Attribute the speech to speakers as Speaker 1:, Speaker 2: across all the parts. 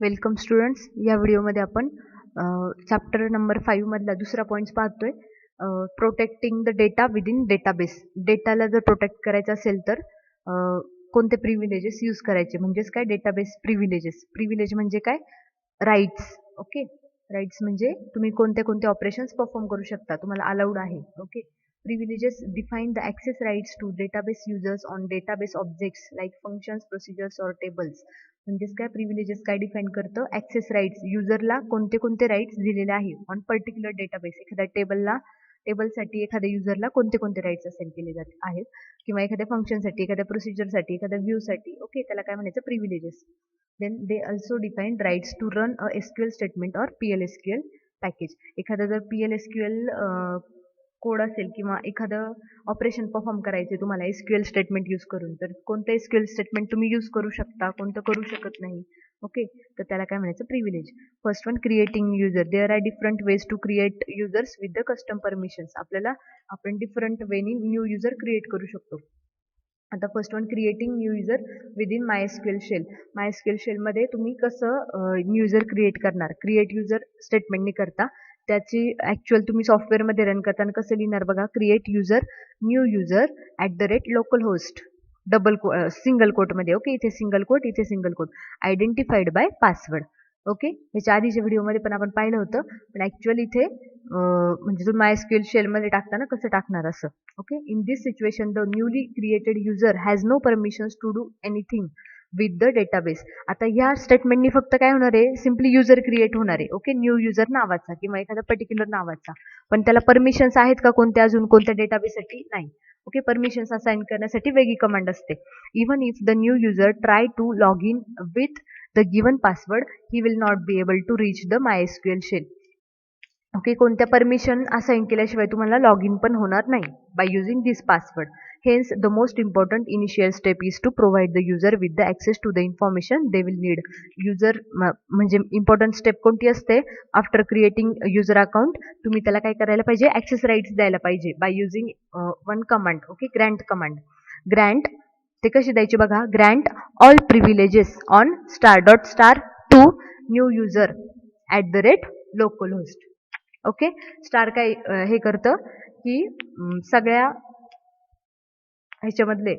Speaker 1: Welcome students. या व्हिडिओमध्ये आपण चॅप्टर नंबर 5 मधला दुसरा पॉईंट पाहतोय. Protecting the data within database. डेटाला जर प्रोटेक्ट करायचं असेल तर कोणते प्रिव्हिलेजेस यूज करायचे, म्हणजेच काय डेटाबेस प्रिव्हिलेजेस. प्रिव्हिलेज म्हणजे काय? राईट्स. ओके, राईट्स म्हणजे तुम्ही कोणते कोणते ऑपरेशन्स परफॉर्म करू शकता, तुम्हाला अलाउड आहे. Okay, privileges define the access rights to database users on database objects like functions, procedures or tables. म्हणजेच काय प्रिव्हिलेजेस काय डिफाईन करतं? ऍक्सेस राईट्स, युजरला कोणते कोणते राईट्स दिलेले आहे ऑन पर्टिक्युलर डेटाबेस. एखाद्या टेबलसाठी एखाद्या युजरला कोणते कोणते राईट्स असाइन केले जात आहेत, किंवा एखाद्या फंक्शनसाठी, एखाद्या प्रोसिजरसाठी, एखाद्या व्ह्यूसाठी. ओके, त्याला काय म्हणायचं? Privileges. Then they also define rights to run a SQL statement और PL/SQL पॅकेज. एखादा जर PL/SQL कोड असेल किंवा एखादं ऑपरेशन परफॉर्म करायचे तुम्हाला एसक्यूएल स्टेटमेंट यूज करून, तर कोणतं एसक्यूएल स्टेटमेंट तुम्ही यूज करू शकता, कोणतं करू शकत नाही. ओके, तर त्याला काय म्हणायचं? Privilege. First one, creating user. There are different ways to create users with the custom permissions. आपण डिफरंट वेनी न्यू युजर क्रिएट करू शकतो. आता first one, creating new user within MySQL shell. MySQL शेलमध्ये तुम्ही कसं न्यू युजर क्रिएट करणार? Create user स्टेटमेंटने करता. त्याची ॲक्च्युअल तुम्ही सॉफ्टवेअरमध्ये रन करताना कसं लिहिणार बघा? Create user, new user local host, single कोटमध्ये. ओके, इथे सिंगल कोट, इथे single quote. Identified by password. Okay, ह्याच्या आधीच्या व्हिडिओमध्ये पण आपण पाहिलं होतं, पण ॲक्च्युअल इथे म्हणजे तुम्ही MySQL शेलमध्ये टाकताना कसं टाकणार असं. Okay, in this situation the newly created user has no permissions to do anything with the database. आता ह्या स्टेटमेंटनी फक्त काय होणार आहे? सिम्पली युजर क्रिएट होणार आहे. ओके, न्यू युजर नावाचा किंवा एखादा पर्टिक्युलर नावाचा, पण त्याला परमिशन्स आहेत का कोणत्या? अजून कोणत्या डेटाबेससाठी नाही. ओके, परमिशन्स असाइन करण्यासाठी वेगळी कमांड असते. Even if the new user try to log in with the given password, he will not be able to reach the MySQL shell. Okay, कोणत्या परमिशन असाइन केल्याशिवाय तुम्हाला लॉग इन पण होणार नाही by using this password. Hence the most important initial step is to provide the user with the access to the information they will need. User म्हणजे important step कोणती असते? After creating user account तुम्ही त्याला काय करायला पाहिजे? Access rights द्यायला पाहिजे by using one command. Okay, grant command. Grant ते कशी द्यायचे बघा? Grant all privileges on *** to new user local host. Okay, star काय हे करतं की सगळ्या ह्याच्यामधले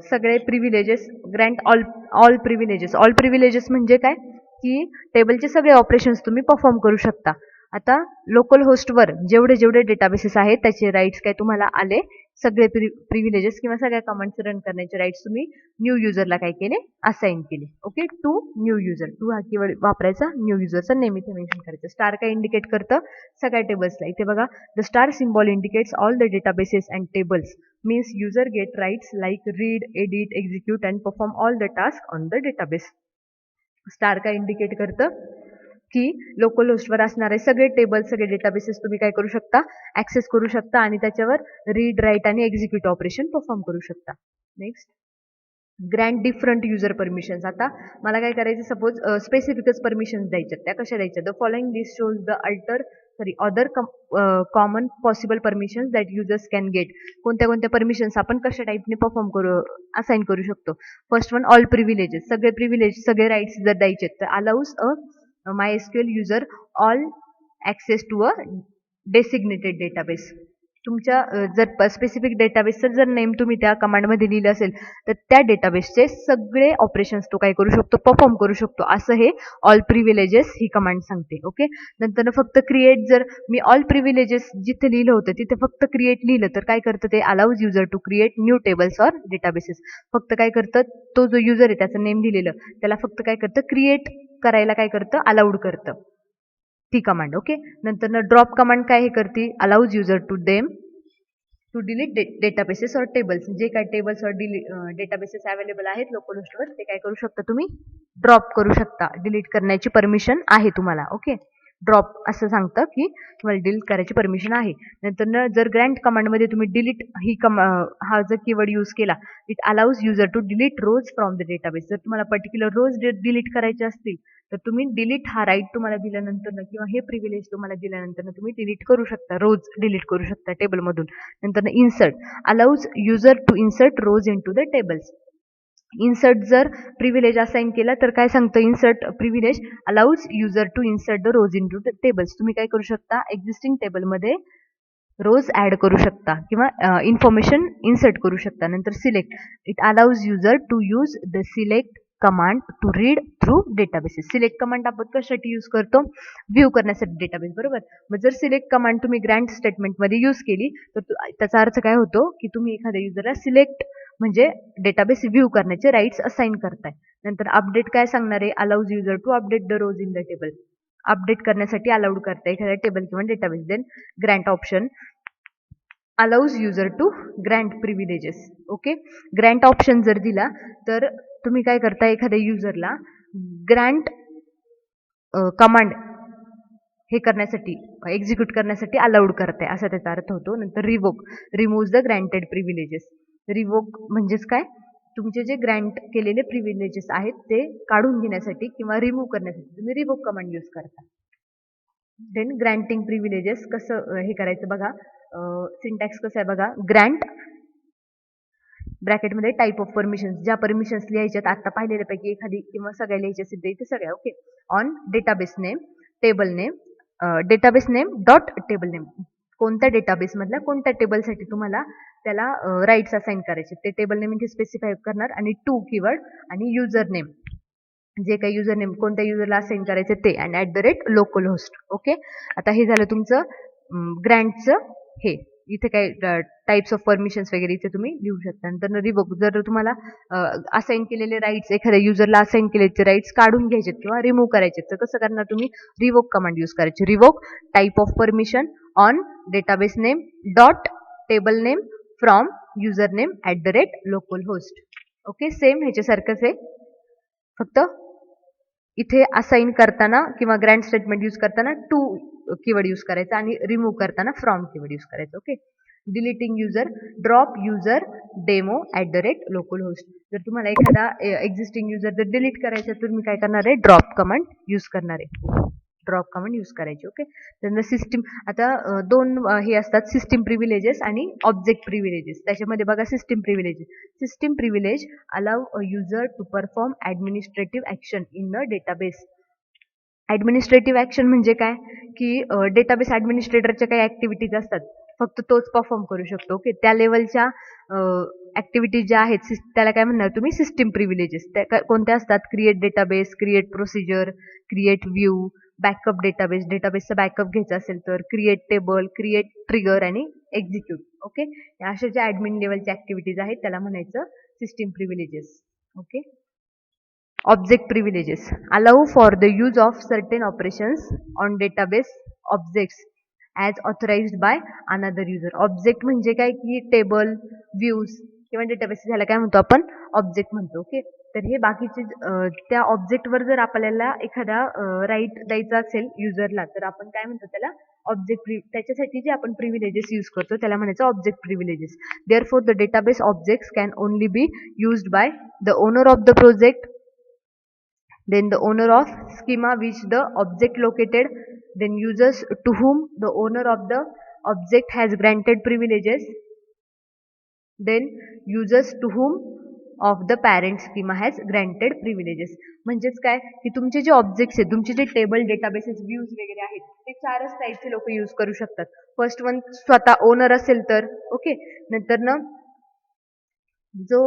Speaker 1: सगळे प्रिव्हिलेजेस, ग्रँट ऑल प्रिव्हिलेजेस म्हणजे काय? की टेबलचे सगळे ऑपरेशन्स तुम्ही परफॉर्म करू शकता. आता लोकल होस्टवर जेवढे जेवढे डेटाबेसेस आहेत त्याचे राईट्स काय तुम्हाला आले? सगळे प्रिव्हिलेजेस किंवा सगळ्या कमांड्स रन करण्याचे राईट्स तुम्ही न्यू युजरला काय केले? असाइन केले. Okay, to new user. To हा कीवर्ड वापरायचा, न्यू युजरचा नेम इथे मेन्शन करायचं. स्टार काय इंडिकेट करतं? सगळ्या टेबल्सला. इथे बघा, the star symbol indicates all the databases and tables. Means user get rights like read, edit, execute and perform all the task on the database. Star काय इंडिकेट करतं? की लोकल होस्टवर असणारे सगळे टेबल, सगळे डेटाबेसेस तुम्ही काय करू शकता? ऍक्सेस करू शकता आणि त्याच्यावर रीड, राईट आणि एक्झिक्यूट ऑपरेशन परफॉर्म करू शकता. Next, grant different user permissions. आता मला काय करायचं? सपोज स्पेसिफिकच परमिशन्स द्यायच्यात. त्या कशा द्यायच्या? The following list shows the other common possible permissions that users can get. कोणत्या कोणत्या परमिशन्स आपण कशा टाईपने परफॉर्म असाइन करू शकतो? First one, all privileges. सगळे प्रिव्हिलेज, सगळे राईट्स जर द्यायचे तर allows MySQL user all access to a designated database. तुमच्या जर स्पेसिफिक डेटाबेसचं जर नेम तुम्ही त्या कमांडमध्ये लिहिलं असेल तर त्या डेटाबेसचे सगळे ऑपरेशन्स तो काय करू शकतो? परफॉर्म करू शकतो. असं हे ऑल प्रिव्हिलेजेस ही कमांड सांगते. ओके, नंतर फक्त क्रिएट, जर मी ऑल प्रिव्हिलेजेस जिथे लिहिलं होतं तिथे फक्त क्रिएट लिहिलं तर काय करतं ते? Allows user to create new tables or databases. फक्त काय करतं? तो जो युजर आहे त्याचं नेम लिहिलेलं त्याला फक्त काय करतं? क्रिएट करायला काय करतं? अलाउड करतं ती कमांड. ओके, नंतर ड्रॉप कमांड काय हे करते? Allows user to delete databases और टेबल्स. जे काय टेबल्स और डेटाबेसेस अवेलेबल आहेत लोकल होस्टवर ते काय करू शकता? तुम्ही ड्रॉप करू शकता. डिलीट करण्याची परमिशन आहे तुम्हाला. ओके, ड्रॉप असं सांगतं की तुम्हाला डिलीट करायची परमिशन आहे. नंतर जर ग्रँट कमांडमध्ये तुम्ही डिलीट हा जर कीवर्ड यूज केला, it allows user to delete rows from the database. जर तुम्हाला पर्टिक्युलर रोज डिलीट करायचे असतील तर तुम्ही डिलीट हा राईट तुम्हाला दिल्यानंतर किंवा हे प्रिव्हिलेज तुम्हाला दिल्यानंतर तुम्ही डिलीट करू शकता, रोज डिलीट करू शकता टेबलमधून. नंतर insert, allows user to insert rows into the tables. Insert जर प्रिव्हिलेज असाइन केला तर काय सांगतं, insert privilege allows user to insert the rows into tables. तुम्ही काय करू शकता, एक्झिस्टिंग टेबलमध्ये रोज ऍड करू शकता किंवा इन्फॉर्मेशन इन्सर्ट करू शकता. नंतर select, it allows user to use the select command to read through databases. Select command आपण कशासाठी यूज करतो, व्ह्यू करण्यासाठी डेटाबेस, बरोबर. मग जर सिलेक्ट कमांड तुम्ही ग्रँट स्टेटमेंटमध्ये यूज केली तर त्याचा अर्थ काय होतो की तुम्ही एखाद्या युजरला सिलेक्ट म्हणजे डेटाबेस व्ह्यू करण्याचे राईट्स असाइन करताय. नंतर अपडेट काय सांगणार आहे, allows user to update the rows in the table. Update करण्यासाठी अलाउड करताय एखाद्या टेबल किंवा database. Then grant option allows user to grant privileges. Okay, grant option जर दिला तर तुम्ही काय करता, एखाद्या युजरला ग्रँट कमांड हे करण्यासाठी एक्झिक्यूट करण्यासाठी अलाउड करताय असा त्याचा अर्थ होतो. नंतर revoke, remove the granted privileges. Revoke म्हणजेच काय, तुमचे जे ग्रँट केलेले प्रिव्हिलेजेस आहेत ते काढून घेण्यासाठी किंवा रिमूव्ह करण्यासाठी तुम्ही रिवोक कमांड यूज करता. देन ग्रँटिंग प्रिव्हिलेजेस कसं हे करायचं बघा, सिंटॅक्स कसं आहे बघा, ग्रँट ब्रॅकेटमध्ये टाईप ऑफ परमिशन्स, ज्या परमिशन्स लिहायच्यात आता पाहिलेल्यापैकी एखादी किंवा सगळ्या लिहायच्या असेल तर इथे सगळ्या. Okay, on database name, table name, database name dot table name. कोणत्या डेटाबेस मधल्या कोणत्या टेबलसाठी तुम्हाला त्याला राईट्स असाइन करायचे ते टेबल नेम इथे स्पेसिफाय करणार. आणि टू कीवर्ड आणि युजर नेम, जे काही युजर नेम कोणत्या युजरला असाइन करायचे ते, अँड @ लोकल होस्ट. ओके, आता हे झालं तुमचं ग्रँटचं. हे इथे काही टाइप्स ऑफ परमिशन्स वगैरे इथे तुम्ही लिहू शकता. नंतर रिवोक, जर तुम्हाला असाइन केलेले राईट्स एखाद्या युजरला असाइन केलेले राईट्स काढून घ्यायचे किंवा रिमूव्ह करायचे तर कसं करणार तुम्ही, रिवोक कमांड यूज करायची. Revoke type of permission on database name dot table name from user name @ local host. Okay, same ह्याच्यासारखंच आहे, फक्त इथे असाइन करताना किंवा ग्रँट स्टेटमेंट यूज करताना टू कीवर्ड यूज करायचा आणि रिमूव्ह करताना फ्रॉम कीवर्ड यूज करायचं. Okay, deleting user, drop user demo @ local host. जर तुम्हाला एखादा एक्झिस्टिंग युजर जर डिलीट करायचा तर तुम्ही काय करणार आहे, ड्रॉप कमांड यूज करणार आहे. ड्रॉप कमांड यूज करायची. ओके, तर सिस्टीम, आता दोन हे असतात, सिस्टीम प्रिव्हिलेजेस आणि ऑब्जेक्ट प्रिव्हिलेजेस. त्याच्यामध्ये बघा system privileges. System privilege allow a user to perform administrative action in a database. Administrative action म्हणजे काय, की डेटाबेस ॲडमिनिस्ट्रेटरच्या काही ॲक्टिव्हिटीज असतात फक्त तोच परफॉर्म करू शकतो. ओके, त्या लेवलच्या ॲक्टिव्हिटीज ज्या आहेत त्याला काय म्हणणार तुम्ही, सिस्टीम प्रिव्हिलेजेस. त्या कोणत्या असतात, create database, create procedure, create view, backup database, डेटाबेसचा बॅकअप घ्यायचा असेल तर, क्रिएट टेबल, क्रिएट ट्रिगर आणि एक्झिक्यूट. ओके, अशा ज्या ॲडमिन लेवलच्या ॲक्टिव्हिटीज आहेत त्याला म्हणायचं system privileges. Okay, object privileges allow for the use of certain operations on database objects as authorized by another user. Object म्हणजे काय, की टेबल, व्ह्यूज किंवा डेटाबेस, ह्याला काय म्हणतो आपण, ऑब्जेक्ट म्हणतो. ओके, तर हे बाकीचे त्या ऑब्जेक्टवर जर आपल्याला एखादा राईट द्यायचा असेल युजरला तर आपण काय म्हणतो त्याला, ऑब्जेक्ट. त्याच्यासाठी जे आपण प्रिव्हिलेजेस यूज करतो त्याला म्हणायचं object privileges. Therefore the database objects can only be used by the owner of the project, then the owner of schema which the object located, then users to whom the owner of the object has granted privileges, then users to whom of the parent schema has granted privileges. म्हणजेच काय, की तुमचे जे objects आहेत, तुमचे जे table, databases, views वगैरे आहेत ते चारच टाईपचे लोक यूज करू शकतात. फर्स्ट वन स्वतः ओनर असेल तर. ओके, नंतर ना जो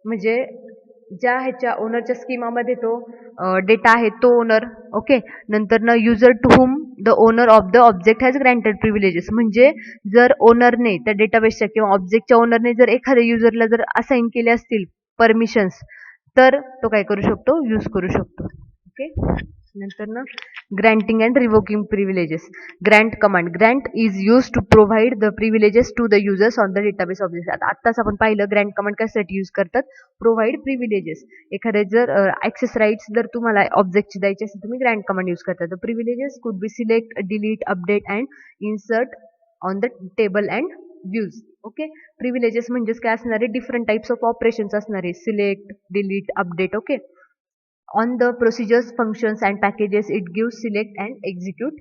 Speaker 1: म्हणजे ज्या ह्याच्या ओनरच्या स्कीमामध्ये तो डेटा आहे तो ओनर. ओके, नंतर ना user to whom the owner of the object has granted privileges. म्हणजे जर ओनरने त्या डेटाबेसच्या किंवा ऑब्जेक्टच्या ओनरने जर एखाद्या युजरला जर असाइन केले असतील परमिशन्स तर तो काय करू शकतो, यूज करू शकतो. ओके, नंतर ना granting and revoking privileges. Grant command, grant is use to provide the privileges to the users on the database object. आत्ताच आपण पाहिलं ग्रँट कमांड कशासाठी यूज करतात, प्रोव्हाइड प्रिव्हिलेजेस. एखादे जर ॲक्सेस राईट्स जर तुम्हाला ऑब्जेक्टची द्यायची असेल तुम्ही ग्रँट कमांड यूज करता. The privileges could be select, delete, update and insert on the table and views. Okay, privileges म्हणजेच काय असणारे, डिफरंट टाइप्स ऑफ ऑपरेशन्स असणारे, select, delete, update. Okay, on the procedures, functions and packages it gives select and execute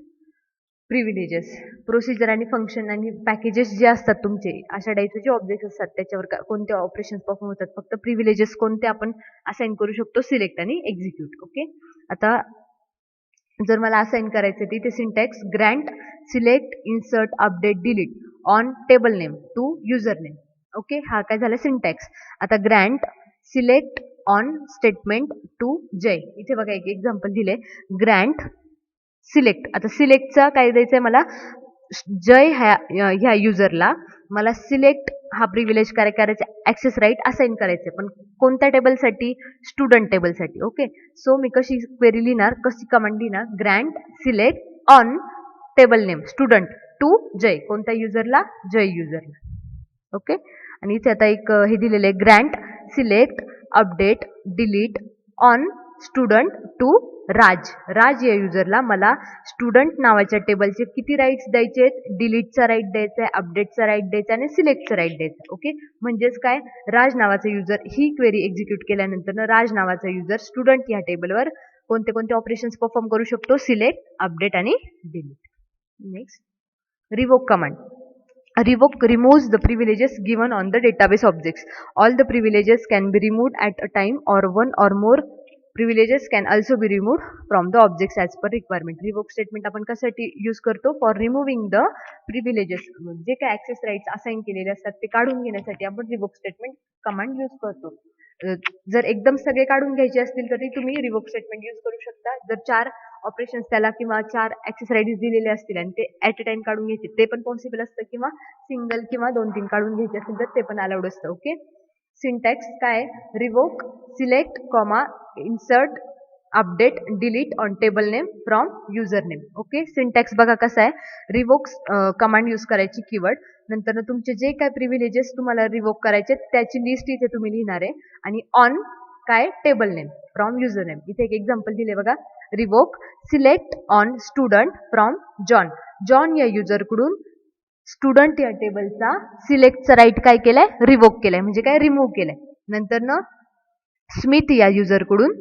Speaker 1: privileges, procedure आणि function आणि packages जे असतात तुमचे अशा टाईपचे जे ऑब्जेक्ट असतात त्याच्यावर कोणते ऑपरेशन्स परफॉर्म होतात, फक्त प्रिव्हिलेजेस कोणते आपण असाइन करू शकतो, सिलेक्ट आणि एक्झिक्यूट. ओके, आता जर मला असाइन करायचं तिथे syntax grant select insert update delete on table name to user name. Okay, हा काय झाला सिंटॅक्स. आता grant select on statement to Jay. इथे बघा एक एक्झाम्पल दिले, ग्रँट सिलेक्ट. आता सिलेक्टचा काय द्यायचंय मला, जय ह्या युजरला मला सिलेक्ट हा प्रिव्हिलेज काय करायचा, ऍक्सेस राईट असाइन करायचे, पण कोणत्या टेबलसाठी, स्टुडंट टेबलसाठी. ओके, सो मी कशी क्वेरी लिहिणार, कशी कमांड लिहिणार, grant select on table name student to Jay, कोणत्या युजरला, जय युजरला. ओके, आणि इथे आता एक हे दिलेलं आहे, grant select update delete on student to Raj. Raj या युजरला मला स्टुडंट नावाच्या टेबलचे किती राईट्स द्यायचे आहेत, डिलीटचा राईट द्यायचा आहे, अपडेटचा राईट द्यायचा आणि सिलेक्टचा राईट द्यायचा. ओके, म्हणजेच काय, राज नावाचा युजर ही क्वेरी एक्झिक्यूट केल्यानंतर राज नावाचा युजर स्टुडंट या टेबलवर कोणते कोणते ऑपरेशन्स परफॉर्म करू शकतो, सिलेक्ट, अपडेट आणि delete. Next, revoke command. Revoke removes the privileges given on the database objects. All the privileges can be removed at a time, or one or more privileges can also be removed from the objects as per requirement. Revoke statement आपण कशासाठी use करतो, for removing the privileges. जे काय access rights assign केलेले असतात ते काढून घेण्यासाठी आपण रिवोक स्टेटमेंट कमांड यूज करतो. जर एकदम सगळे काढून घ्यायचे असतील तरी तुम्ही रिवोक स्टेटमेंट यूज करू शकता. जर 4 ऑपरेशन्स त्याला किंवा 4 ऍक्सेस राईट्स दिलेले असतील आणि ते ऍट अ टाइम काढून घ्यायचे ते पण पॉसिबल असतं, किंवा सिंगल किंवा 2-3 काढून घ्यायचे असतील तर ते पण अलाउड असतं. ओके, सिंटॅक्स काय, revoke select comma insert update delete on table name from user name. Okay, syntax बघा कसा आहे, रिवोक कमांड यूज करायची कीवर्ड, नंतर तुमचे जे काय प्रिव्हिलेजेस तुम्हाला रिवोक करायचे त्याची लिस्ट इथे तुम्ही लिहिणार आहे, आणि ऑन काय, table name from user name. इथे एक एक्झाम्पल दिले बघा, revoke select on student from John. John या युजरकडून स्टुडंट या टेबलचा सिलेक्टचा राईट काय केलाय, रिवोक केलाय, म्हणजे काय, रिमूव्ह केलाय. नंतर ना स्मिथ या युजरकडून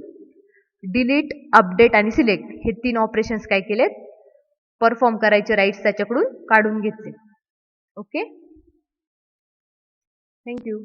Speaker 1: डिलीट, अपडेट आणि सिलेक्ट हे 3 ऑपरेशन्स काय केलेत, परफॉर्म करायचे राईट्स त्याच्याकडून काढून घेतले. Okay, thank you.